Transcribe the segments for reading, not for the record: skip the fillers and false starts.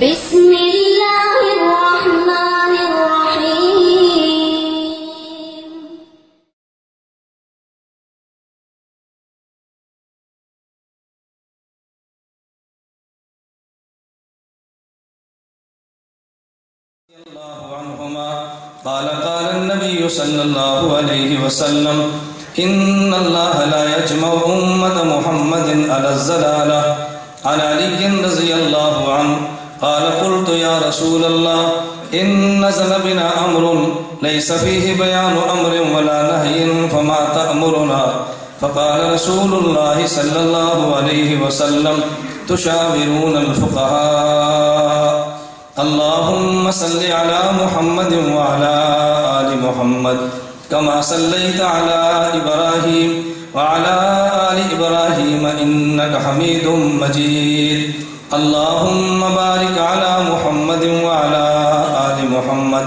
بسم اللہ الرحمن الرحیم اللہ عنہما قال قال النبي صلی اللہ علیہ وسلم ان اللہ لا يجمع امت محمد على الزلالة عن علی رضی اللہ عنہ قال قلت یا رسول اللہ ان نزل بنا امر ليس فيه بيان امر ولا نهي فما تأمرنا فقال رسول الله صلى الله عليه وسلم تشاورون الفقهاء اللهم صل على محمد وعلى آل محمد كما صليت على إبراهيم وعلى آل إبراهيم إنك حميد مجيد اللهم بارك على محمد وعلى آل محمد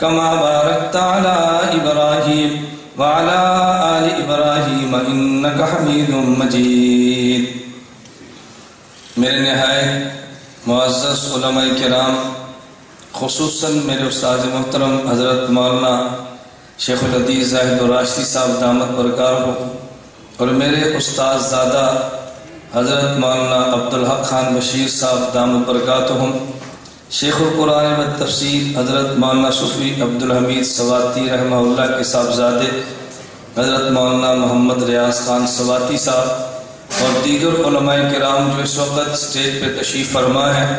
كما باركت على إبراهيم وعلى آل إبراهيم إنك حميد مجيد میرے نہایت معزز علماء کرام، خصوصاً میرے استاد محترم حضرت مولانا شیخ الحدیث زاہد الراشدی صاحب دامت برکاتہ اور میرے استاد زادہ حضرت مولانا عبدالحق خان بشیر صاحب دامت برکاتہم، شیخ القرآن و تفسیر حضرت مولانا صوفی عبدالحمید سواتی رحمہ اللہ کے صاحبزادے حضرت مولانا محمد ریاض خان سواتی صاحب اور دیگر علماء کرام جو اس وقت اسٹیج پہ تشریف فرما ہیں،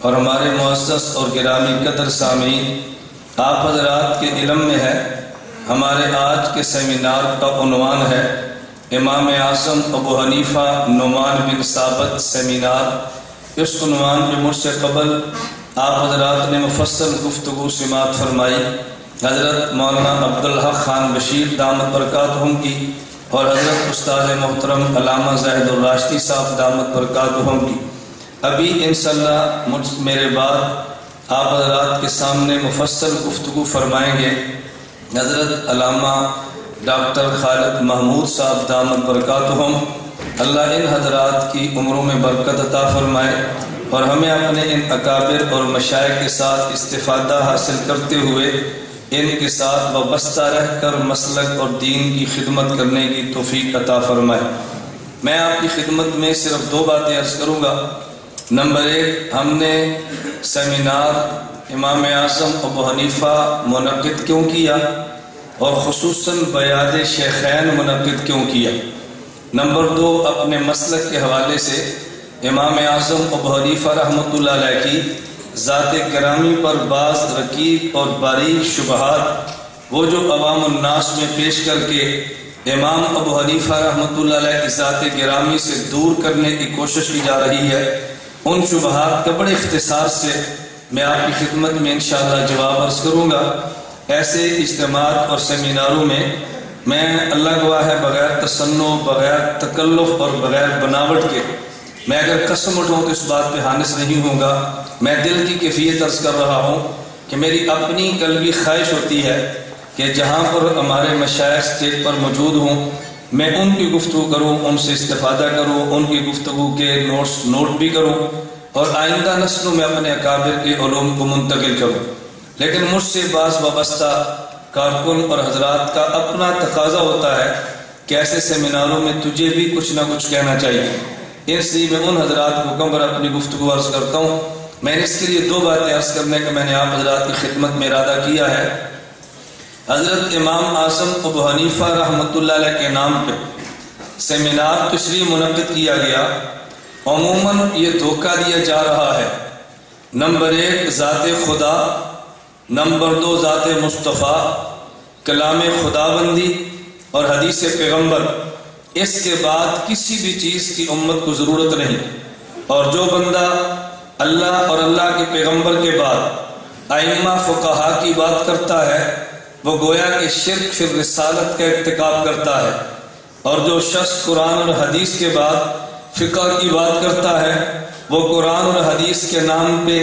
اور ہمارے معزز اور گرامی قدر سامعین، آپ حضرات کے علم میں ہے ہمارے آج کے سیمینار کا عنوان ہے امام اعظم ابو حنیفہ نعمان بن ثابت سیمینار۔ اس عنوان پہ مجھ سے قبل آپ حضرات نے مفصل گفتگو سماعت فرمائی حضرت مولانا عبدالحق خان بشیر دامت برکاتہم کی اور حضرت استاد محترم علامہ زاہد الراشدی صاحب دامت برکاتہم کی۔ ابھی انشاءاللہ میرے بعد آپ حضرات کے سامنے مفصل گفتگو فرمائیں گے حضرت علامہ ڈاکٹر خالد محمود صاحب دامت برکاتہم۔ اللہ ان حضرات کی عمروں میں برکت عطا فرمائے اور ہمیں اپنے ان اکابر اور مشائخ کے ساتھ استفادہ حاصل کرتے ہوئے ان کے ساتھ وابستہ رہ کر مسلک اور دین کی خدمت کرنے کی توفیق عطا فرمائے۔ میں آپ کی خدمت میں صرف دو باتیں عرض کروں گا۔ نمبر ایک، ہم نے سیمینار امام اعظم ابو حنیفہ منعقد کیوں کیا اور خصوصاً بیاد شیخین منعقد کیوں کیا۔ نمبر دو، اپنے مسلک کے حوالے سے امام اعظم ابو حنیفہ رحمۃ اللہ علیہ کی ذات گرامی پر بعض رقیق اور باریک شبہات وہ جو عوام الناس میں پیش کر کے امام ابو حنیفہ رحمۃ اللہ علیہ کی ذات گرامی سے دور کرنے کی کوشش کی جا رہی ہے، ان شبہات کا بڑے اختصار سے میں آپ کی خدمت میں انشاءاللہ جواب عرض کروں گا۔ ایسے اجتماعات اور سیمیناروں میں اللہ گواہ ہے بغیر تصنع، بغیر تکلف اور بغیر بناوٹ کے میں اگر قسم اٹھوں تو اس بات پہ حانس نہیں ہوں گا۔ میں دل کی کیفیت عرض کر رہا ہوں کہ میری اپنی قلبی خواہش ہوتی ہے کہ جہاں پر ہمارے مشائخ اسٹیج پر موجود ہوں میں ان کی گفتگو کروں، ان سے استفادہ کروں، ان کی گفتگو کے نوٹ بھی کروں اور آئندہ نسلوں میں اپنے اکابر کے علوم کو منتقل کروں۔ لیکن مجھ سے بعض وابستہ کارکن اور حضرات کا اپنا تقاضا ہوتا ہے کہ ایسے سیمیناروں میں تجھے بھی کچھ نہ کچھ کہنا چاہیے۔ اس لیے میں ان حضرات کو کم پر اپنی گفتگو عرض کرتا ہوں۔ میں نے اس کے لیے دو باتیں عرض کرنے کا میں نے آپ حضرات کی خدمت میں ارادہ کیا ہے۔ حضرت امام اعظم ابو حنیفہ رحمۃ اللہ علیہ کے نام پہ سیمینار تو اس لیے منعقد کیا گیا، عموماً یہ دھوکہ دیا جا رہا ہے، نمبر ایک ذات خدا، نمبر دو ذات مصطفیٰ، کلام خدا بندی اور حدیث پیغمبر، اس کے بعد کسی بھی چیز کی امت کو ضرورت نہیں۔ اور جو بندہ اللہ اور اللہ کے پیغمبر کے بعد ائمہ فقہا کی بات کرتا ہے وہ گویا کہ شرک فی الرسالت کا ارتکاب کرتا ہے، اور جو شخص قرآن اور حدیث کے بعد فقہ کی بات کرتا ہے وہ قرآن اور حدیث کے نام پہ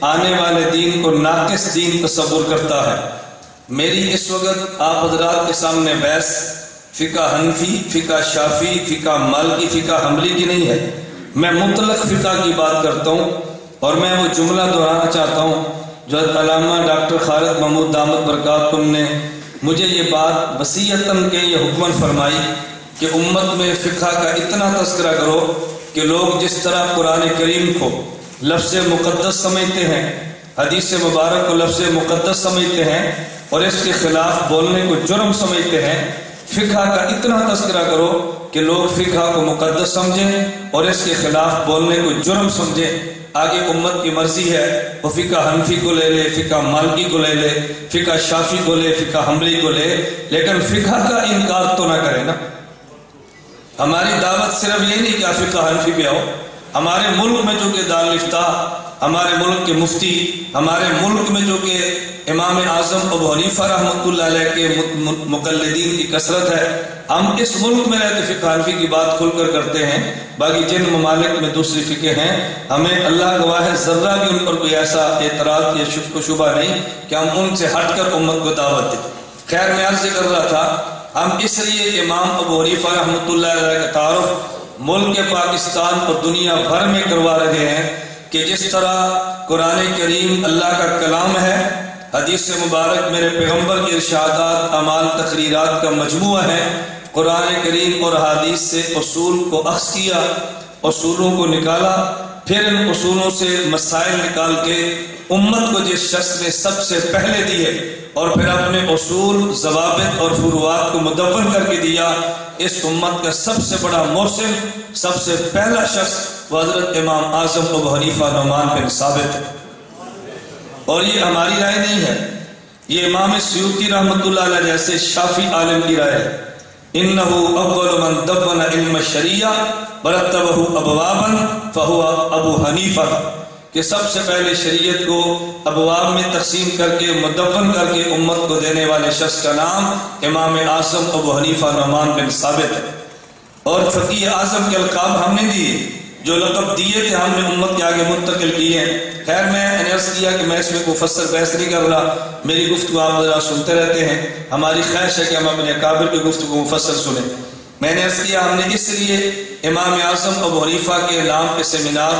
آنے والے دین کو ناقص دین تصور کرتا ہے۔ میری اس وقت آپ حضرات کے سامنے بحث فقہ حنفی، فقہ شافی، فقہ مالکی، فقہ حنبلی کی نہیں ہے، میں مطلق فقہ کی بات کرتا ہوں اور میں وہ جملہ دہرانا چاہتا ہوں جو علامہ ڈاکٹر خالد محمود دامت برکاتہم نے مجھے یہ بات وصیتاً کے یہ حکماً فرمائی کہ امت میں فقہ کا اتنا تذکرہ کرو کہ لوگ جس طرح قرآن کریم کو لفظ مقدس سمجھتے ہیں، حدیث مبارک کو لفظ مقدس سمجھتے ہیں اور اس کے خلاف بولنے کو جرم سمجھتے ہیں، فقہ کا اتنا تذکرہ کرو کہ لوگ فقہ کو مقدس سمجھیں اور اس کے خلاف بولنے کو جرم سمجھیں۔ آگے امت کی مرضی ہے وہ فقہ حنفی کو لے لے، فقہ مالکی کو لے لے، فقہ شافعی کو لے، فقہ حنبلی کو لے، لیکن فقہ کا انکار تو نہ کرے نا۔ ہماری دعوت صرف یہ نہیں کہ آپ فقہ حنفی پہ آؤ۔ ہمارے ملک میں جو کہ دارالفتاح، ہمارے ملک کے مفتی، ہمارے ملک میں جو کہ امام اعظم ابو حنیفہ رحمۃ اللہ علیہ کے مقلدین کی کثرت ہے، ہم اس ملک میں رہتے فقہ حنفی کی بات کھل کر کرتے ہیں۔ باقی جن ممالک میں دوسری فقہ ہیں، ہمیں اللہ گواہ ہے ذرہ بھی ان پر کوئی ایسا اعتراض یا شک و شبہ نہیں کہ ہم ان سے ہٹ کر امت کو دعوت دیں۔ خیر میں عرض کر رہا تھا، ہم اس لیے امام ابو حنیفہ رحمۃ اللہ علیہ کا تعارف ملک پاکستان اور دنیا بھر میں کروا رہے ہیں کہ جس طرح قرآن کریم اللہ کا کلام ہے، حدیث مبارک میرے پیغمبر کے ارشادات، اعمال، تقریرات کا مجموعہ ہے، قرآن کریم اور حدیث سے اصول کو اخذ کیا، اصولوں کو نکالا، پھر ان اصولوں سے مسائل نکال کے امت کو جس شخص نے سب سے پہلے دیے اور پھر اپنے اصول، ضوابط اور فروعات کو مدون کر کے دیا، اس امت کا سب سے بڑا محسن، سب سے پہلا شخص وہ حضرت امام اعظم ابو حنیفہ نعمان بن ثابت ہے۔ اور یہ ہماری رائے نہیں ہے، یہ امام سیوطی رحمۃ اللہ علیہ جیسے شافی عالم کی رائے ہے۔ انہ اول من دون علم الشریعہ ورتبہ ابوابا فہو ابو حنیفہ، کہ سب سے پہلے شریعت کو ابواب میں تقسیم کر کے مدون کر کے امت کو دینے والے شخص کا نام امام اعظم ابو حنیفہ نعمان بن ثابت ہے۔ اور فقیہ اعظم کے القاب ہم نے دیے، جو لقب دیے تھے ہم نے امت کے آگے منتقل کیے ہیں۔ خیر میں نے عرض کیا کہ میں اس میں مفصل بحث نہیں کر رہا، میری گفتگو آپ ذرا سنتے رہتے ہیں، ہماری خواہش ہے کہ ہم اپنے اکابر کی گفتگو مفصل سنیں۔ میں نے عرض کیا ہم نے اس لیے امام اعظم ابو حنیفہ کے نام پہ سیمینار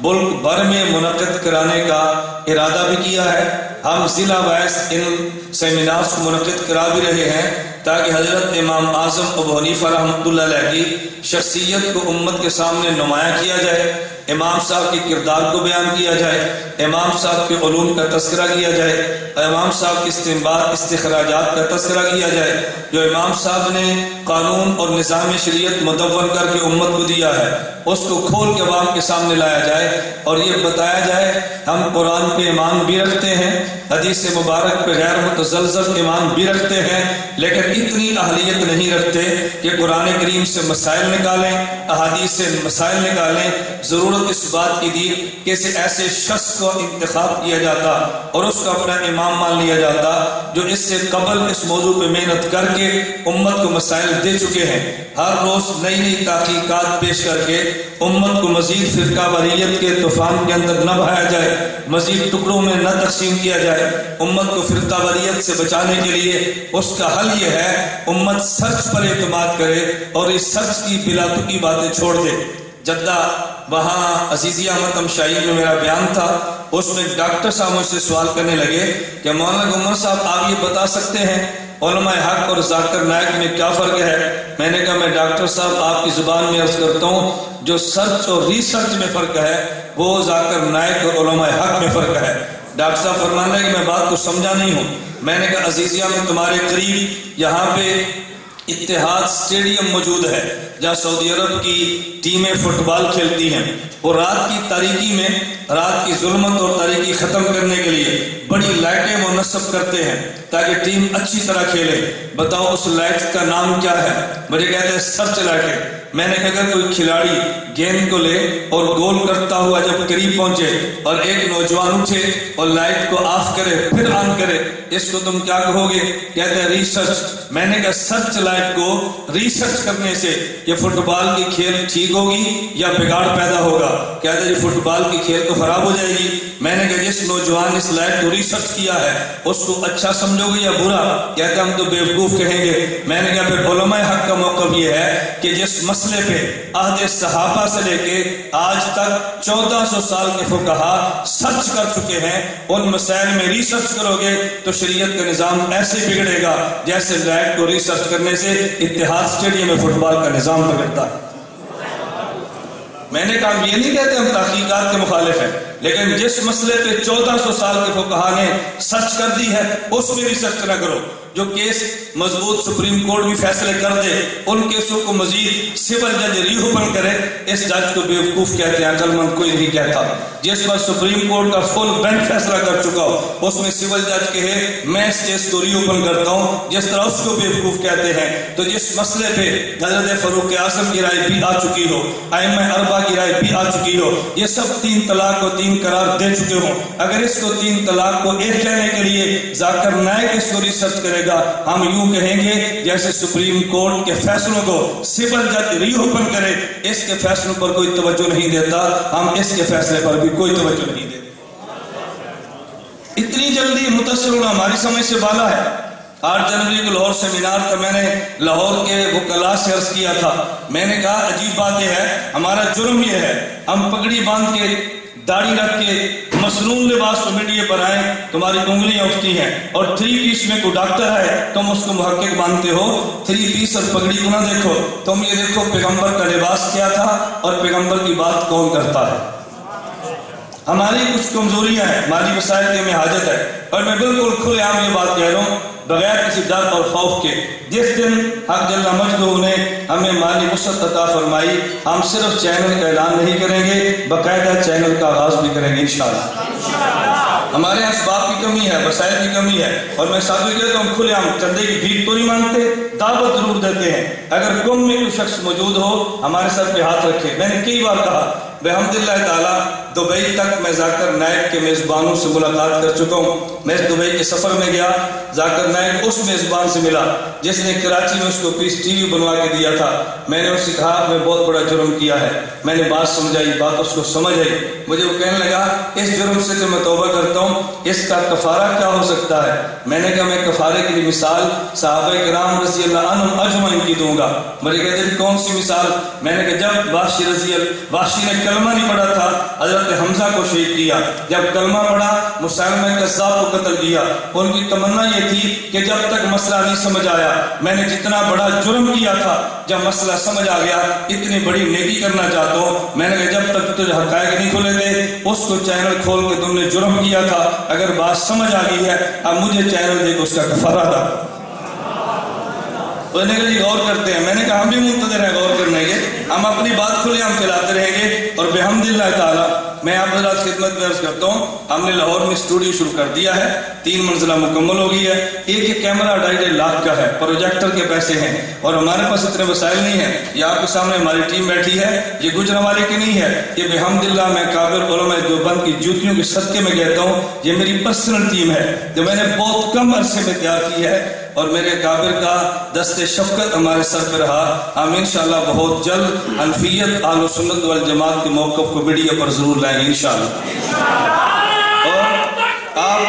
ملک بھر میں منعقد کرانے کا ارادہ بھی کیا ہے۔ ہم ضلع وائز ان سیمینارز کو منعقد کرا بھی رہے ہیں تاکہ حضرت امام اعظم ابو حنیفہ رحمۃ اللہ علیہ کی شخصیت کو امت کے سامنے نمایاں کیا جائے، امام صاحب کے کردار کو بیان کیا جائے، امام صاحب کے علوم کا تذکرہ کیا جائے، امام صاحب کے استنباط استخراجات کا تذکرہ کیا جائے، جو امام صاحب نے قانون اور نظام شریعت مدون کر کے امت کو دیا ہے اس کو کھول کے عوام کے سامنے لایا جائے اور یہ بتایا جائے ہم قرآن پہ ایمان بھی رکھتے ہیں، حدیث مبارک پہ غیر متزلزل ایمان بھی رکھتے ہیں، لیکن اتنی اہلیت نہیں رکھتے کہ قرآن کریم سے مسائل نکالیں، احادیث سے مسائل نکالیں۔ ضرورت اس بات کی دی کہ ایسے شخص کو انتخاب کیا جاتا اور اس کو اپنا امام مان لیا جاتا جو اس سے قبل اس موضوع پہ محنت کر کے امت کو مسائل دے چکے ہیں۔ ہر روز نئی نئی تحقیقات پیش کر کے امت کو مزید فرقہ واریت کے طوفان کے اندر نہ بہایا جائے، مزید ٹکڑوں میں نہ تقسیم کیا جائے۔ امت کو فرقہ واریت سے بچانے کے لیے اس کا حل یہ ہے امت سچ پر اعتماد کرے اور اس سچ کی بلا تکی باتیں چھوڑ دے۔ جدہ وہاں عزیزی احمد تمشائی میں میرا بیان تھا، اس میں ڈاکٹر صاحب مجھ سے سوال کرنے لگے کہ مولانا عمر صاحب آپ یہ بتا سکتے ہیں علماء حق اور ذاکر نائک میں کیا فرق ہے؟ میں نے کہا میں ڈاکٹر صاحب آپ کی زبان میں عرض کرتا ہوں جو سرچ اور ریسرچ میں فرق ہے وہ ذاکر نائک اور علماء حق میں فرق ہے۔ ڈاکٹر صاحب فرمانے لگے کہ میں بات کو سمجھا نہیں ہوں۔ میں نے کہا عزیزیہ میں تمہارے قریب یہاں پہ اتحاد سٹیڈیم موجود ہے جہاں سعودی عرب کی ٹیمیں فٹ بال کھیلتی ہیں، اور رات کی تاریکی میں رات کی ظلمت اور تاریکی ختم کرنے کے لیے بڑی لائٹیں منصب کرتے ہیں تاکہ ٹیم اچھی طرح کھیلے۔ بتاؤ اس لائٹ کا نام کیا ہے؟ مجھے کہتے ہیں سرچ لائٹیں۔ میں نے کہا اگر کوئی کھلاڑی گیند کو لے اور گول کرتا ہوا جب قریب پہنچے اور ایک نوجوان اٹھے اور لائٹ کو آف کرے پھر آن کرے، اس کو تم کیا کہو گے؟ کہتے ہیں ریسرچ۔ میں نے کہا سرچ لائٹ لائٹ کو ریسرچ کرنے سے کہ فٹ بال کی کھیل ٹھیک ہوگی یا بگاڑ پیدا ہوگا. کہتے جی فٹ بال کی کھیل تو خراب ہو جائے گی. میں نے کہا جس نوجوان اس لائٹ کو ریسرچ کیا ہے اس کو اچھا سمجھو گے یا برا؟ کہتے ہم تو بیوقوف کہیں گے. میں نے کہا پھر علماء حق کا موقف یہ ہے کہ جس مسئلے پہ عہد صحابہ سے لے کے آج تک 1400 سال کے فقہا سرچ کر چکے ہیں، ان مسائل میں ریسرچ کرو گے تو شریعت کا نظام ایسے بگڑے گا جیسے لائٹ کو ریسرچ کرنے سے اتحاد اسٹیڈیم میں فٹ بال کا نظام بگڑتا ہے. میں نے کہا ہم یہ نہیں کہتے ہم تحقیقات کے مخالف ہیں، لیکن جس مسئلے پہ 1400 سال کے فقہا نے سرچ کر دی ہے اس میں ریسرچ نہ کرو. جو کیس مضبوط سپریم کورٹ بھی فیصلے کر دے ان کیسوں کو مزید سول جج ری اوپن کرے، اس جج کو بیوقوف کہتے ہیں، عقل مند کوئی نہیں کہتا. جس پر سپریم کورٹ کا فل بینچ فیصلہ کر چکا ہو اس میں سول جج کہے میں اس کیس کو ری اوپن کرتا ہوں، جس طرح اس کو بیوقوف کہتے ہیں. تو جس مسئلے پہ حضرت فاروق اعظم کی رائے بھی آ چکی ہو، ائمہ اربعہ کی رائے بھی آ چکی ہو، یہ سب 3 طلاق کو 3 قرار دے چکے ہوں، اگر اس کو 3 طلاق کو 1 کہنے کے لیے ذاکر نائک اس کو ریسرچ کرے گا، ہم یوں کہیں گے جیسے سپریم کورٹ کے فیصلوں کو سول جج ری اوپن کرے، اس کے فیصلوں پر کوئی توجہ نہیں دیتا، ہم اس کے فیصلے پر بھی کوئی توجہ نہیں دیتے. اتنی جلدی متاثر ہونا ہماری سمجھ سے بالا ہے. 8 جنوری کو لاہور سیمینار کا میں نے لاہور کے وکلاء سے عرض کیا تھا. میں نے کہا عجیب بات یہ ہے، ہمارا جرم یہ ہے ہم پگڑی باندھ کے داڑھی رکھ کے مصنون لباس کو میڈیا پر آئیں، تمہاری انگلیاں اٹھتی ہیں، اور 3 پیس میں کوئی ڈاکٹر ہے تم اس کو محقق مانتے ہو. 3 پیس اور پگڑی کو نہ دیکھو، تم یہ دیکھو پیغمبر کا لباس کیا تھا اور پیغمبر کی بات کون کرتا ہے. ہماری کچھ کمزوریاں ہیں، مالی وسائل کی ہمیں حاجت ہے، اور میں بالکل کھلے عام یہ بات کہہ رہا ہوں بغیر کسی ڈر اور خوف کے. جس دن حق جل مجدہ نے ہمیں مالی وسعت عطا فرمائی، ہم صرف چینل کا اعلان نہیں کریں گے، باقاعدہ چینل کا آغاز بھی کریں گے انشاءاللہ. ہمارے اسباب کی کمی ہے، وسائل کی کمی ہے، اور میں ساتھ بھی کہتا ہوں کھلے عام چندے کی بھیک تو نہیں مانگتے، دعوت ضرور دیتے ہیں. اگر کم میں کوئی شخص موجود ہو ہمارے سر پہ ہاتھ رکھے. میں نے کئی بار کہا بحمداللہ تعالیٰ دبئی تک میں ذاکر نائک کے میزبانوں سے ملاقات کر چکا ہوں. میں دبئی کے سفر میں گیا، ذاکر نائک اس میزبان سے ملا جس نے کراچی میں اس کو پیس ٹی وی بنوا کے دیا تھا. میں نے اس سے کہا میں بہت بڑا جرم کیا ہے. میں نے بات سمجھائی، بات اس کو سمجھ آئی. مجھے وہ کہنے لگا اس جرم سے تو میں توبہ کرتا ہوں، اس کا کفارہ کیا ہو سکتا ہے؟ میں نے کہا میں کفارے کی مثال صحابہ کرام رضی اللہ عنہم اجمعین کی دوں گا. مجھے کہتے ہیں کون سی مثال؟ میں نے کہا جب وحشی نے کلمہ نہیں پڑھا تھا حضرت حمزہ کو شہید کیا، جب کلمہ پڑھا مسلمہ کذاب کو قتل کیا. ان کی تمنا یہ تھی کہ جب تک مسئلہ نہیں سمجھ آیا، میں نے جتنا بڑا جرم کیا تھا جب مسئلہ سمجھ آ گیا اتنی بڑی نیکی کرنا چاہتا ہوں. میں نے کہا جب تک تجھے حقائق نہیں کھولے تھے اس کو چینل کھول کے تم نے جرم کیا تھا، اگر بات سمجھ آ گئی ہے اب مجھے چینل دے کے اس کا کفارہ ادا. میں نے کہا جی غور کرتے ہیں. میں نے کہا ہم بھی منتظر ہیں غور کرنے کے، ہم اپنی بات کھلے ہم چلاتے رہیں گے. اور بحمداللہ تعالیٰ میں آپ حضرات خدمت میں عرض کرتا ہوں ہم نے لاہور میں اسٹوڈیو شروع کر دیا ہے، 3 منزلہ مکمل ہو گئی ہے. ایک کیمرہ 2.5 لاکھ کا ہے، پروجیکٹر کے پیسے ہیں، اور ہمارے پاس اتنے وسائل نہیں ہیں. یہ آپ کے سامنے ہماری ٹیم بیٹھی ہے، یہ گجرانوالے کی نہیں ہے، یہ بحمداللہ میں کابر علماء دیوبند کی جوتیوں کے صدقے میں کہتا ہوں یہ میری پرسنل ٹیم ہے جو میں نے بہت کم عرصے میں تیار کی ہے. اور میرے کابر کا دست شفقت ہمارے سر پہ رہا. ہم انشاءاللہ بہت جلد حنفیت اہل سنت والجماعت کے موقف کو میڈیا پر ضرور لائیں گے انشاءاللہ. اور آپ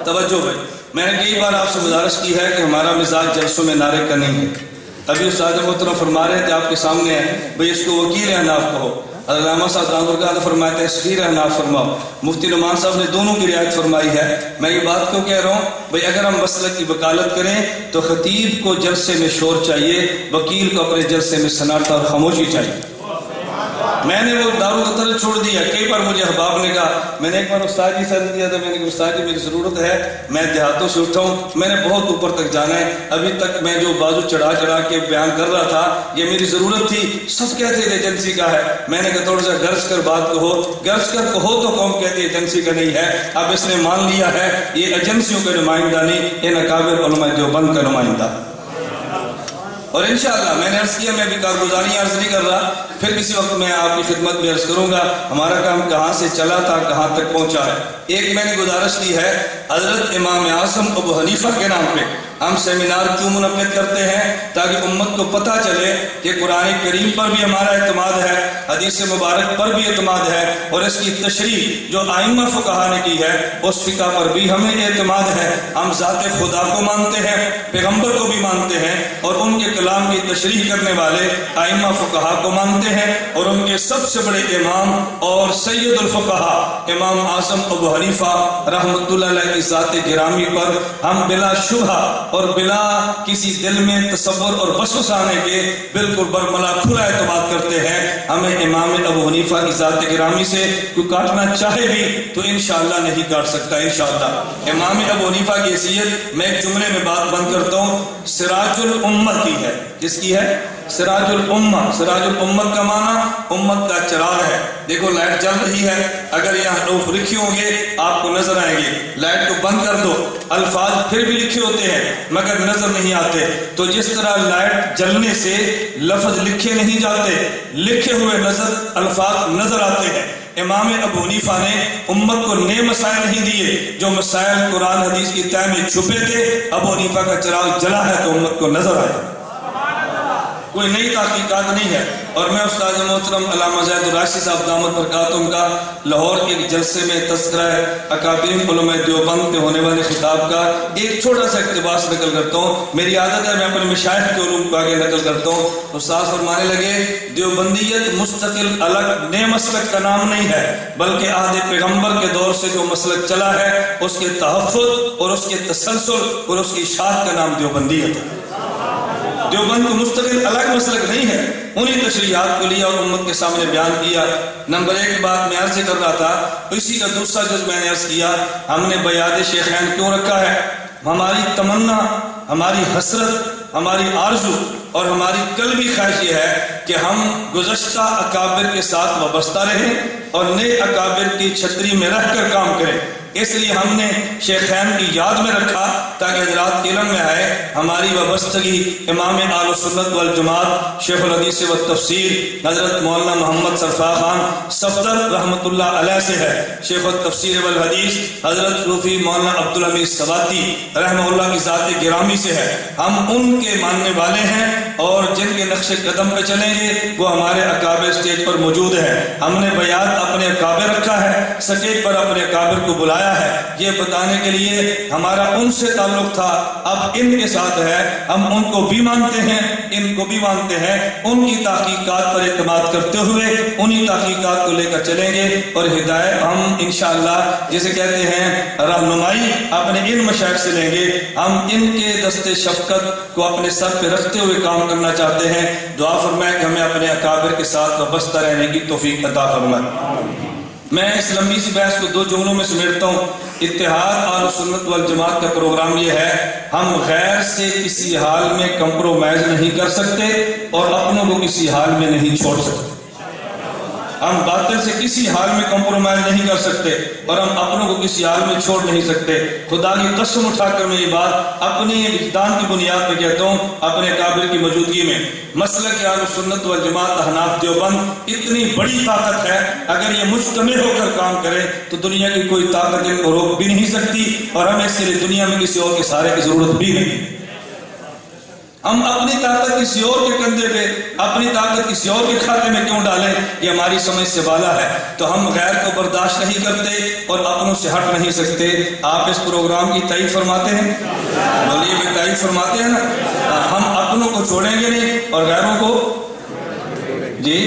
توجہ بھائی، میں نے کئی بار آپ سے گزارش کی ہے کہ ہمارا مزاج جلسوں میں نعرے کا نہیں ہے. ابھی استاد محترم فرما رہے تھے آپ کے سامنے ہے بھئی اس کو وکیل احناف کہو، علامہ صاحب دانگرگاہ فرماتے ہیں تشہیر احناف فرماؤ، مفتی نعمان صاحب نے دونوں کی رعایت فرمائی ہے. میں یہ بات کیوں کہہ رہا ہوں بھئی اگر ہم مسلک کی وکالت کریں تو خطیب کو جلسے میں شور چاہیے، وکیل کو اپنے جلسے میں سناٹا اور خاموشی چاہیے. میں نے وہ دارو قتل چھوڑ دیا. کئی بار مجھے احباب نے کہا، میں نے ایک بار استاد جی سے دیا تھا، میں نے کہا استاد جی میری ضرورت ہے، میں دیہاتوں سے اٹھا ہوں، میں نے بہت اوپر تک جانا ہے، ابھی تک میں جو بازو چڑھا کے بیان کر رہا تھا یہ میری ضرورت تھی. سب کہتے تھے ایجنسی کا ہے. میں نے کہا تھوڑا سا گرج کر بات کہو، گرج کر کہو تو قوم کہتی ہے ایجنسی کا نہیں ہے. اب اس نے مان لیا ہے یہ ایجنسیوں کا نمائندہ نہیں، ان اکابر علماء دیوبند کا نمائندہ. اور انشاءاللہ میں نے عرض کیا، میں بھی کارگزاری عرض نہیں کر رہا، پھر کسی وقت میں آپ کی خدمت میں عرض کروں گا ہمارا کام کہاں سے چلا تھا کہاں تک پہنچا ہے۔ ایک میں نے گزارش کی ہے، حضرت امام اعظم ابو حنیفہ کے نام پہ ہم سیمینار کیوں منعقد کرتے ہیں؟ تاکہ امت کو پتہ چلے کہ قرآن کریم پر بھی ہمارا اعتماد ہے، حدیث مبارک پر بھی اعتماد ہے، اور اس کی تشریح جو ائمہ فقہا نے کی ہے اس فقہ پر بھی ہمیں اعتماد ہے۔ ہم ذات خدا کو مانتے ہیں، پیغمبر کو بھی مانتے ہیں، اور ان کے کلام کی تشریح کرنے والے ائمہ فقہا کو مانتے ہیں، اور ان کے سب سے بڑے امام اور سید الفقہا امام اعظم ابو حنیفہ رحمۃ اللہ علیہ کی ذات گرامی پر ہم بلا شبہ اور بلا کسی دل میں تصور اور وسوسہ آنے کے بالکل برملا کھلا اعتماد کرتے ہیں۔ ہمیں امام ابو حنیفہ کی ذات گرامی سے کوئی کاٹنا چاہے بھی تو انشاءاللہ نہیں کاٹ سکتا انشاءاللہ۔ امام ابو حنیفہ کی حیثیت میں ایک جملے میں بات بند کرتا ہوں، سراج الامت کی ہے۔ کس کی ہے؟ سراج الامت۔ سراج الامت کا معنی امت کا چراغ ہے۔ دیکھو لائٹ جل رہی ہے، اگر یہاں حروف لکھے ہوں گے آپ کو نظر آئیں گے، لائٹ کو بند کر دو، الفاظ پھر بھی لکھے ہوتے ہیں مگر نظر نہیں آتے۔ تو جس طرح لائٹ جلنے سے لفظ لکھے نہیں جاتے، لکھے ہوئے الفاظ نظر آتے ہیں۔ امام ابو حنیفہ نے امت کو نئے مسائل نہیں دیے، جو مسائل قرآن حدیث کی تہ میں چھپے تھے، ابو حنیفہ کا چراغ جلا ہے تو امت کو نظر آئے، کوئی نئی تحقیقات نہیں ہے۔ اور میں استاد محترم علامہ زید الراشد صاحب دامت برکاتہم کا لاہور کے ایک جلسے میں تذکرہ اکابرین علماء دیوبند کے ہونے والے خطاب کا ایک چھوٹا سا اقتباس نقل کرتا ہوں۔ میری عادت ہے میں اپنے مشائخ کے علوم کو آگے نقل کرتا ہوں۔ استاد فرمانے لگے، دیوبندیت مستقل الگ نئے مسلک کا نام نہیں ہے، بلکہ عہد پیغمبر کے دور سے جو مسلک چلا ہے اس کے تحفظ اور اس کے تسلسل اور اس کی اشاعت کا نام دیوبندیت ہے۔ دیوبند کو مستقل الگ مسلک نہیں ہے، انہی تشریحات کو لیا اور امت کے سامنے بیان کیا۔ نمبر ایک بات میں عرض کر رہا تھا، اسی کا دوسرا جز میں نے عرض کیا، ہم نے بیاد شیخین کیوں رکھا ہے؟ ہماری تمنا، ہماری حسرت، ہماری آرزو اور ہماری قلبی خواہش یہ ہے کہ ہم گزشتہ اکابر کے ساتھ وابستہ رہیں اور نئے اکابر کی چھتری میں رہ کر کام کریں۔ اس لیے ہم نے شیخین کی یاد میں رکھا تاکہ حضرات کے علم میں آئے ہماری وابستگی امام اہل سنت والجماعت شیخ الحدیث و تفسیر حضرت مولانا محمد سرفراز خان صفدر رحمۃ اللہ علیہ سے ہے، شیخ التفسیر والحدیث حضرت روفی مولانا عبدالحمید سواتی رحمہ اللہ کی ذات گرامی سے ہے۔ ہم ان کے ماننے والے ہیں اور جن کے نقش قدم پہ چلیں گے وہ ہمارے اکابر اسٹیج پر موجود ہیں۔ ہم نے بیعت اپنے اکابر رکھا ہے، سٹیج پر اپنے اکابر کو بلایا ہے، یہ بتانے کے لیے ہمارا ان سے تعلق تھا، اب ان کے ساتھ ہے، ہم ان کو بھی مانتے ہیں ان کو بھی مانتے ہیں، ان کی تحقیقات پر اعتماد کرتے ہوئے انہی تحقیقات کو لے کر چلیں گے، اور ہدایت ہم انشاءاللہ جسے کہتے ہیں رہنمائی اپنے ان مشائخ سے لیں گے۔ ہم ان کے دست شفقت کو اپنے سر پہ رکھتے ہوئے کام کرنا چاہتے ہیں۔ دعا فرمائیں کہ ہمیں اپنے اکابر کے ساتھ وابستہ رہنے کی توفیق عطا فرمائے۔ میں اس لمبی سی بحث کو دو جملوں میں سمیٹتا ہوں۔ اتحاد اہل سنت والجماعت کا پروگرام یہ ہے، ہم غیر سے کسی حال میں کمپرومائز نہیں کر سکتے اور اپنوں کو کسی حال میں نہیں چھوڑ سکتے۔ ہم باطل سے کسی حال میں کمپرومائز نہیں کر سکتے اور ہم اپنوں کو کسی حال میں چھوڑ نہیں سکتے۔ خدا کی قسم اٹھا کر میں یہ بات اپنی وجدان کی بنیاد پہ کہتا ہوں، اپنے اکابر کی موجودگی میں۔ مسلک اہل سنت والجماعت احناف دیوبند اتنی بڑی طاقت ہے، اگر یہ مجتمع ہو کر کام کرے تو دنیا کی کوئی طاقت ان کو روک بھی نہیں سکتی، اور ہمیں اس لیے دنیا میں کسی اور کے سہارے کی ضرورت بھی نہیں۔ ہم اپنی طاقت کسی اور کے کندھے پہ، اپنی طاقت کسی اور کے کھاتے میں کیوں ڈالیں؟ یہ ہماری سمجھ سے بالا ہے۔ تو ہم غیر کو برداشت نہیں کرتے اور اپنوں سے ہٹ نہیں سکتے۔ آپ اس پروگرام کی تائید فرماتے ہیں؟ بولیے بھی تائید فرماتے ہیں نا؟ ہم اپنوں کو چھوڑیں گے نہیں اور غیروں کو جی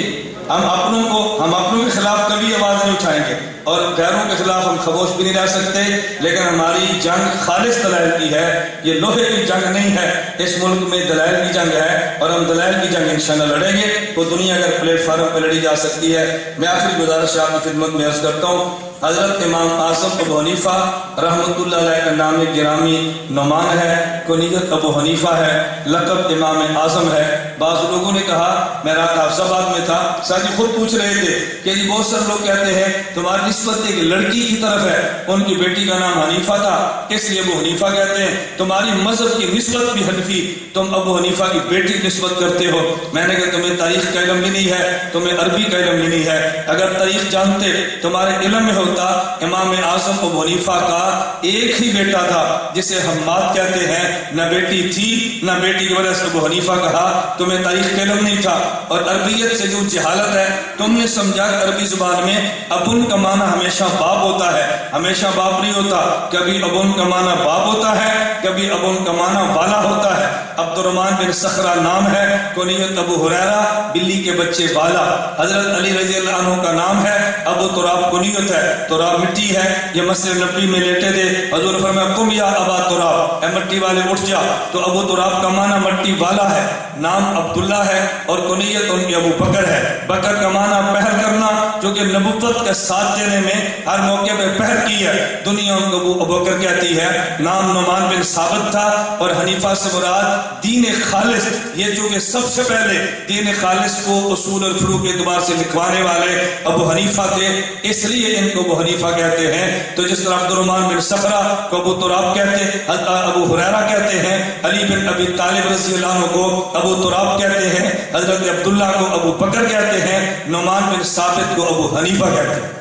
ہم اپنوں کے خلاف کبھی آواز نہیں اٹھائیں گے اور غیروں کے خلاف ہم خاموش بھی نہیں رہ سکتے، لیکن ہماری جنگ خالص دلائل کی ہے، یہ لوہے کی جنگ نہیں ہے۔ اس ملک میں دلائل کی جنگ ہے اور ہم دلائل کی جنگ انشاءاللہ لڑیں گے، تو دنیا اگر پلیٹ فارم پہ لڑی جا سکتی ہے۔ میں آخری گزارش آپ کی خدمت میں عرض کرتا ہوں، حضرت امام اعظم ابو حنیفہ رحمۃ اللہ علیہ کا نام گرامی نعمان ہے، کنیت ابو حنیفہ ہے، لقب امام اعظم ہے۔ بعض لوگوں نے کہا، میں رات حفظ آباد میں تھا، ساتھی خود پوچھ رہے تھے کہ بہت سارے لوگ کہتے ہیں تمہاری نسبت ایک لڑکی کی طرف ہے، ان کی بیٹی کا نام حنیفہ تھا اس لیے ابو حنیفہ کہتے ہیں۔ تمہاری مذہب کی نسبت بھی حنفی، تم ابو حنیفہ کی بیٹی کی نسبت کرتے ہو۔ میں نے کہا تمہیں تاریخ کا علم بھی نہیں ہے، تمہیں عربی کا علم بھی نہیں ہے۔ اگر تاریخ جانتے تمہارے علم میں ہوتا امام اعظم ابو حنیفہ کا ایک ہی بیٹا تھا جسے حماد کہتے ہیں، نہ بیٹی تھی نہ بیٹی کی وجہ سے ابو حنیفہ کہا۔ تمہیں تاریخ کا علم نہیں تھا اور عربیت سے جو جہالت ہے، تم نے سمجھا کہ عربی زبان میں ابن کا معنی ہمیشہ باپ ہوتا ہے، ہمیشہ باپ نہیں ہوتا، کبھی ابن کا معنی باپ ہوتا ہے، کبھی ابن کا معنی والا ہوتا ہے۔ عبد الرحمن بن صخرہ نام ہے، کنیت ابو ہریرہ، بلی کے بچے والا۔ حضرت علی رضی اللہ عنہ کا نام ہے، ابو تراب کنیت ہے، تراب مٹی ہے، یہ مسجد نبوی میں لیٹے تھے، حضور فرمایا قم یا ابا تراب، اے مٹی والے اٹھ جا، تو ابو تراب کا معنی مٹی والا ہے۔ نام عبداللہ ہے اور کنیت ان کی ابو بکر ہے۔ بکر کا معنی پہل کرنا، جو کہ نبوت کا ساتھ دینے میں ہر موقع پہ پہل کی ہے، دنیا ان کو ابو بکر کہتی ہے۔ نام نعمان بن ثابت تھا اور حنیفہ سے مراد دین خالص، یہ جو کہ سب سے پہلے دین خالص کو اصول الفروع کے اعتبار سے لکھوانے والے ابو حنیفہ تھے، اس لیے ان کو ابو حنیفہ کہتے ہیں۔ تو جس طرح عبد الرحمن بن صخرہ کو ابو تراب کہتے ہیں، ابو ہریرہ کہتے ہیں، علی بن ابی طالب رضی اللہ عنہ کو ابو تراب کہتے ہیں، حضرت عبداللہ کو ابو بکر کہتے ہیں، نعمان بن ثابت کو ابو حنیفہ کہتے ہیں۔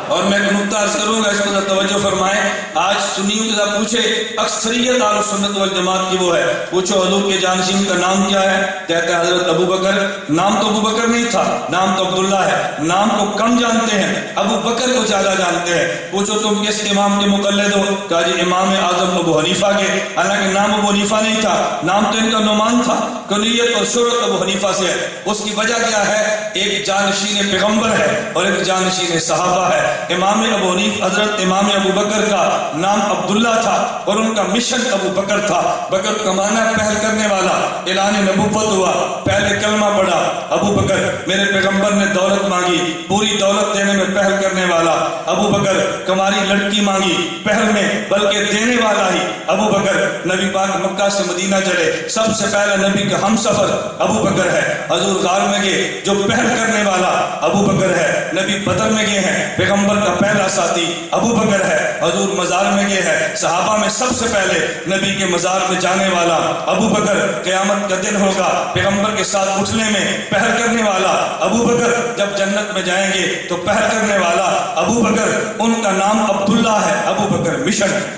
اور میں ایک نکتہ عرض کروں گا، اس پر توجہ فرمائیں۔ آج سنیوں کے ساتھ پوچھے، اکثریت اہل سنت والجماعت کی وہ ہے، پوچھو حضور کے جانشین کا نام کیا ہے، کہتے ہیں حضرت ابو بکر۔ نام تو ابو بکر نہیں تھا، نام تو عبداللہ ہے۔ نام کو کم جانتے ہیں، ابو بکر کو زیادہ جانتے ہیں۔ پوچھو تم کس امام کے مقلد ہو، کہا جی امام اعظم ابو حنیفہ کے، حالانکہ نام ابو حنیفہ نہیں تھا، نام تو ان کا نعمان تھا۔ کنیت اور شہرت ابو حنیفہ سے ہے۔ اس کی وجہ کیا ہے؟ ایک جانشین پیغمبر ہے اور ایک جانشین صحابہ ہے۔ امام ابو حنیفہ حضرت امام ابو بکر کا نام عبداللہ تھا اور ان کا مشن ابو بکر تھا۔ بکر کا معنی پہل کرنے والا، اعلان نبوت ہوا، پہلے کلمہ پڑھا ابو بکر۔ میرے پیغمبر نے دولت مانگی، پوری دولت دینے میں پہل کرنے والا ابو بکر۔ کماری لڑکی مانگی، پہل میں بلکہ دینے والا ہی ابو بکر۔ نبی پاک مکہ سے مدینہ چلے، سب سے پہلے نبی کا ہم سفر ابو بکر ہے۔ حضور غار میں گئے، جو پہل کرنے والا ابو بکر ہے۔ نبی بدر میں گئے ہیں، پیغمبر کا پہلا ساتھی ابو بکر ہے۔ حضور مزار میں گئے ہیں، صحابہ میں سب سے پہلے نبی کے مزار میں جانے والا ابو بکر۔ قیامت کا دن ہوگا، پیغمبر کے ساتھ اٹھنے میں پہل کرنے والا ابو بکر۔ جب جنت میں جائیں گے تو پہل کرنے والا ابو بکر۔ ان کا نام عبداللہ ہے، ابو بکر مشن ہے،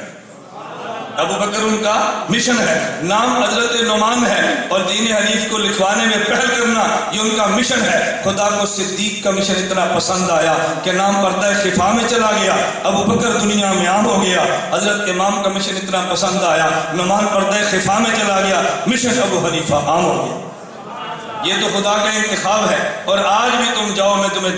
ابو بکر ان کا مشن ہے۔ نام حضرت نعمان ہے اور دین حنیف کو لکھوانے میں پہل کرنا یہ ان کا مشن ہے۔ خدا کو صدیق کا مشن اتنا پسند آیا کہ نام پردہ خفا میں چلا گیا، ابو بکر دنیا میں عام ہو گیا۔ حضرت امام کا مشن اتنا پسند آیا، نعمان پردہ خفا میں چلا گیا، مشن ابو حنیفہ عام ہو گیا۔ یہ تو خدا کا انتخاب ہے۔ اور آج بھی تم جاؤ، میں تمہیں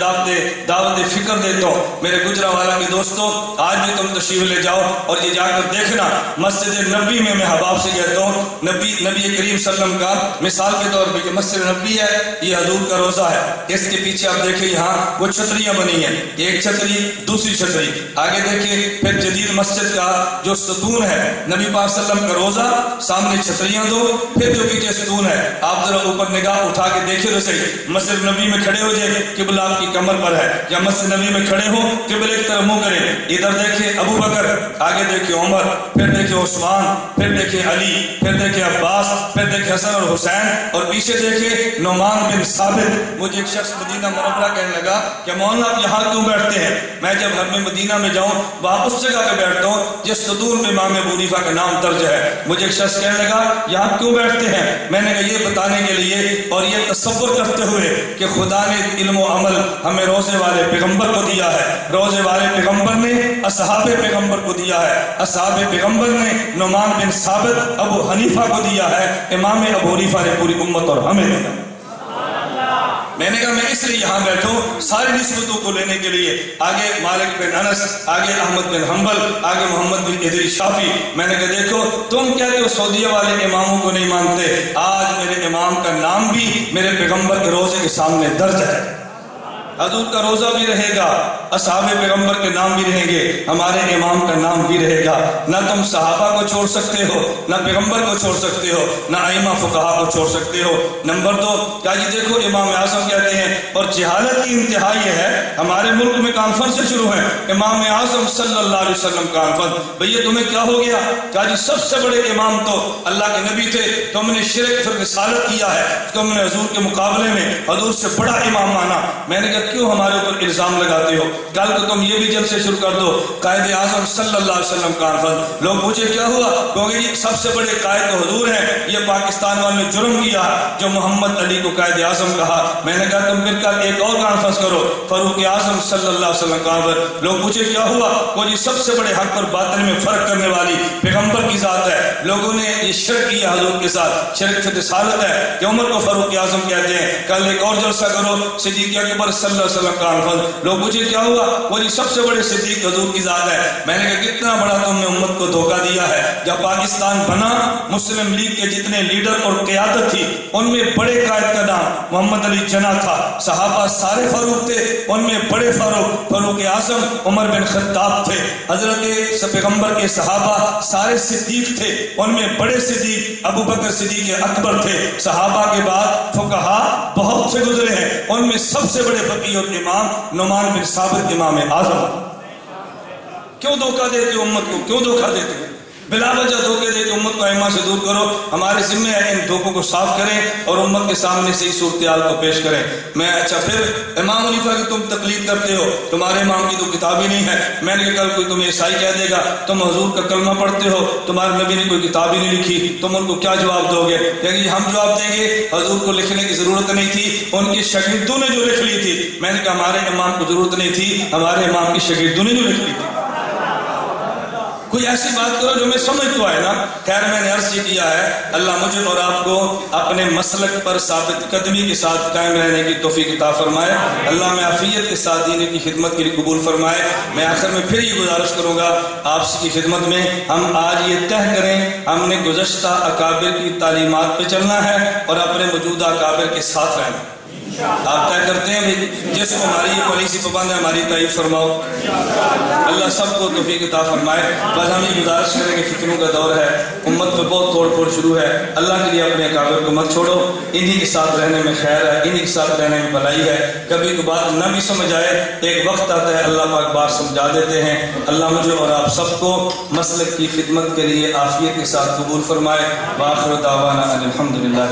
دعوت فکر دیتا ہوں میرے گجرانوالہ کے دوستوں، آج بھی تم تشریف لے جاؤ اور یہ جا کر دیکھنا مسجد نبی میں حباب سے کہتا ہوں، نبی کریم صلی اللہ علیہ وسلم کا مثال کے طور پہ یہ مسجد نبی ہے، یہ حضور کا روزہ ہے۔ اس کے پیچھے آپ دیکھیں یہاں وہ چھتریاں بنی ہیں، ایک چھتری دوسری چھتری، آگے دیکھیں پھر جدید مسجد کا جو ستون ہے، نبی پاک صلی اللہ علیہ وسلم کا روزہ، سامنے چھتریاں دو، پھر جو پیچھے ستون ہے، آپ ذرا اوپر نگاہ اٹھا کے دیکھیں تو صحیح۔ مسجد نبی میں کھڑے ہو جائے، قبلہ آپ کی کمر پر ہے، یا مسجد نبی میں کھڑے ہو قبلے کی طرف منہ کریں، ادھر دیکھیں ابو بکر، آگے دیکھیں عمر، پھر دیکھیں عثمان، پھر دیکھیں علی، پھر دیکھیں عباس، پھر دیکھیں حسن اور حسین، اور پیچھے دیکھیں نعمان بن ثابت۔ مجھے ایک شخص مدینہ منورہ کہنے لگا کہ مولانا آپ یہاں کیوں بیٹھتے ہیں؟ میں جب گھر میں مدینہ میں جاؤں وہاں اس جگہ پہ بیٹھتا ہوں جس ستون میں امام ابو حنیفہ کا نام درج ہے۔ مجھے ایک شخص کہنے لگا یہاں کیوں بیٹھتے ہیں؟ میں نے کہا یہ بتانے کے لیے اور یہ تصور کرتے ہوئے کہ خدا نے علم و عمل ہمیں روزے والے پیغمبر کو دیا ہے، روزے والے پیغمبر نے اصحاب پیغمبر کو دیا ہے، اصحاب پیغمبر نے نعمان بن ثابت ابو حنیفہ کو دیا ہے، امام ابو حنیفہ نے پوری امت اور ہمیں دیا۔ میں نے کہا میں اس لیے یہاں بیٹھوں ساری نسبتوں کو لینے کے لیے، آگے مالک بن انس، آگے احمد بن حنبل، آگے محمد بن ادریس شافعی۔ میں نے کہا دیکھو تم کہتے ہو سعودیہ والے اماموں کو نہیں مانتے، آج میرے امام کا نام بھی میرے پیغمبر کے روزے کے سامنے درج ہے۔ حضور کا روزہ بھی رہے گا، اصحاب پیغمبر کے نام بھی رہیں گے، ہمارے امام کا نام بھی رہے گا۔ نہ تم صحابہ کو چھوڑ سکتے ہو، نہ پیغمبر کو چھوڑ سکتے ہو، نہ ائمہ فقہا کو چھوڑ سکتے ہو۔ نمبر 2 کیا جی دیکھو امام اعظم کہتے ہیں، اور جہالت کی انتہا یہ ہے، ہمارے ملک میں کانفرنس شروع ہیں، امام اعظم صلی اللہ علیہ وسلم کانفرنس۔ بھئی تمہیں کیا ہو گیا؟ کہا جی سب سے بڑے امام تو اللہ کے نبی تھے، تم نے شرک فی رسالت کیا ہے، تم نے حضور کے مقابلے میں حضور سے بڑا امام مانا۔ میں نے کہا کیوں ہمارے اوپر الزام لگاتے ہو؟ کل کو تم یہ بھی جلسے شروع کر دو، قائد اعظم صلی اللہ علیہ وسلم کانفرنس۔ لوگ پوچھے کیا ہوا؟ کہوگے جی سب سے بڑے قائد تو حضور ہیں، یہ پاکستان والوں نے جرم کیا جو محمد علی کو قائد اعظم کہا۔ میں نے کہا تم مل کر ایک اور کانفرنس کرو، فاروق اعظم صلی اللہ علیہ وسلم کانفرنس۔ لوگ پوچھے کیا ہوا؟ وہ جی سب سے بڑے حق اور باطل میں فرق کرنے والی پیغمبر کی ذات ہے، لوگوں نے یہ شرک کیا حضور کے ساتھ، شرک فی رسالت ہے کہ عمر کو فاروق اعظم کہتے ہیں۔ کل ایک اور جلسہ کرو، صدیق اکبر صلی اللہ علیہ وسلم کانفرنس۔ لوگ پوچھے کیا ہوا؟ وہ جی سب سے بڑے صدیق حضور کی ذات ہے۔ میں نے کہا کتنا بڑا تم نے امت کو دھوکہ دیا ہے۔ جب پاکستان بنا، مسلم لیگ کے جتنے لیڈر اور قیادت تھی ان میں بڑے قائد کا نام محمد علی جناح تھا، صحابہ سارے فاروق تھے، ان میں بڑے فاروق اعظم عمر بن خطاب تھے، حضرت پیغمبر کے صحابہ سارے صدیق تھے، ان میں بڑے صدیق ابو بکر صدیق اکبر تھے۔ صحابہ کے بعد فقہا بہت سے گزرے ہیں، ان میں سب سے بڑے فقیہ اور امام نعمان بن ثابت امام اعظم۔ کیوں دھوکہ دیتے امت کو؟ کیوں دھوکہ دیتے؟ بلا وجہ دھوکے دے کے امت کو ائمہ سے دور کرو۔ ہمارے ذمہ ہے ان دھوکوں کو صاف کریں اور امت کے سامنے صحیح صورتحال کو پیش کریں۔ میں اچھا پھر امام حنیفہ کی تم تقلید کرتے ہو، تمہارے امام کی تو کتاب ہی نہیں ہے۔ میں نے کہا کل کوئی تمہیں عیسائی کہہ دے گا تم حضور کا کلمہ پڑھتے ہو، تمہارے نبی نے کوئی کتاب ہی نہیں لکھی، تم ان کو کیا جواب دو گے؟ کہیں گے ہم جواب دیں گے حضور کو لکھنے کی ضرورت نہیں تھی، ان کے شاگردوں نے جو لکھ لی تھی۔ میں نے کہا ہمارے امام کو ضرورت نہیں تھی، ہمارے امام کی شاگردوں نے جو لکھ لی تھی۔ کوئی ایسی بات کرو جو میں سمجھ تو آئے نا۔ خیر میں نے عرض یہ کیا ہے، اللہ مجھے اور آپ کو اپنے مسلک پر ثابت قدمی کے ساتھ قائم رہنے کی توفیق عطا فرمائے۔ اللہ میں عافیت کے ساتھ دین کی خدمت کے لیے قبول فرمائے۔ میں آخر میں پھر یہ گزارش کروں گا آپ کی خدمت میں، ہم آج یہ طے کریں ہم نے گزشتہ اکابر کی تعلیمات پہ چلنا ہے اور اپنے موجودہ اکابر کے ساتھ رہنا ہے۔ آپ طے کرتے ہیں جس کو ہماری یہ پالیسی پابند ہے ہماری تعریف فرماؤ۔ اللہ سب کو توفیق عطا فرمائے۔ بس ہم یہ گزارش کریں کہ فتنوں کا دور ہے، امت میں بہت توڑ پھوڑ شروع ہے، اللہ کے لیے اپنے اکابر کو مت چھوڑو، انہی کے ساتھ رہنے میں خیر ہے، انہی کے ساتھ رہنے میں بھلائی ہے۔ کبھی کو بات نہ بھی سمجھ آئے، ایک وقت آتا ہے اللہ پاک بار سمجھا دیتے ہیں۔ اللہ مجھے اور آپ سب کو مسلک کی خدمت کے لیے عافیت کے ساتھ قبول فرمائے۔ وآخر دعوانا ان الحمدللہ۔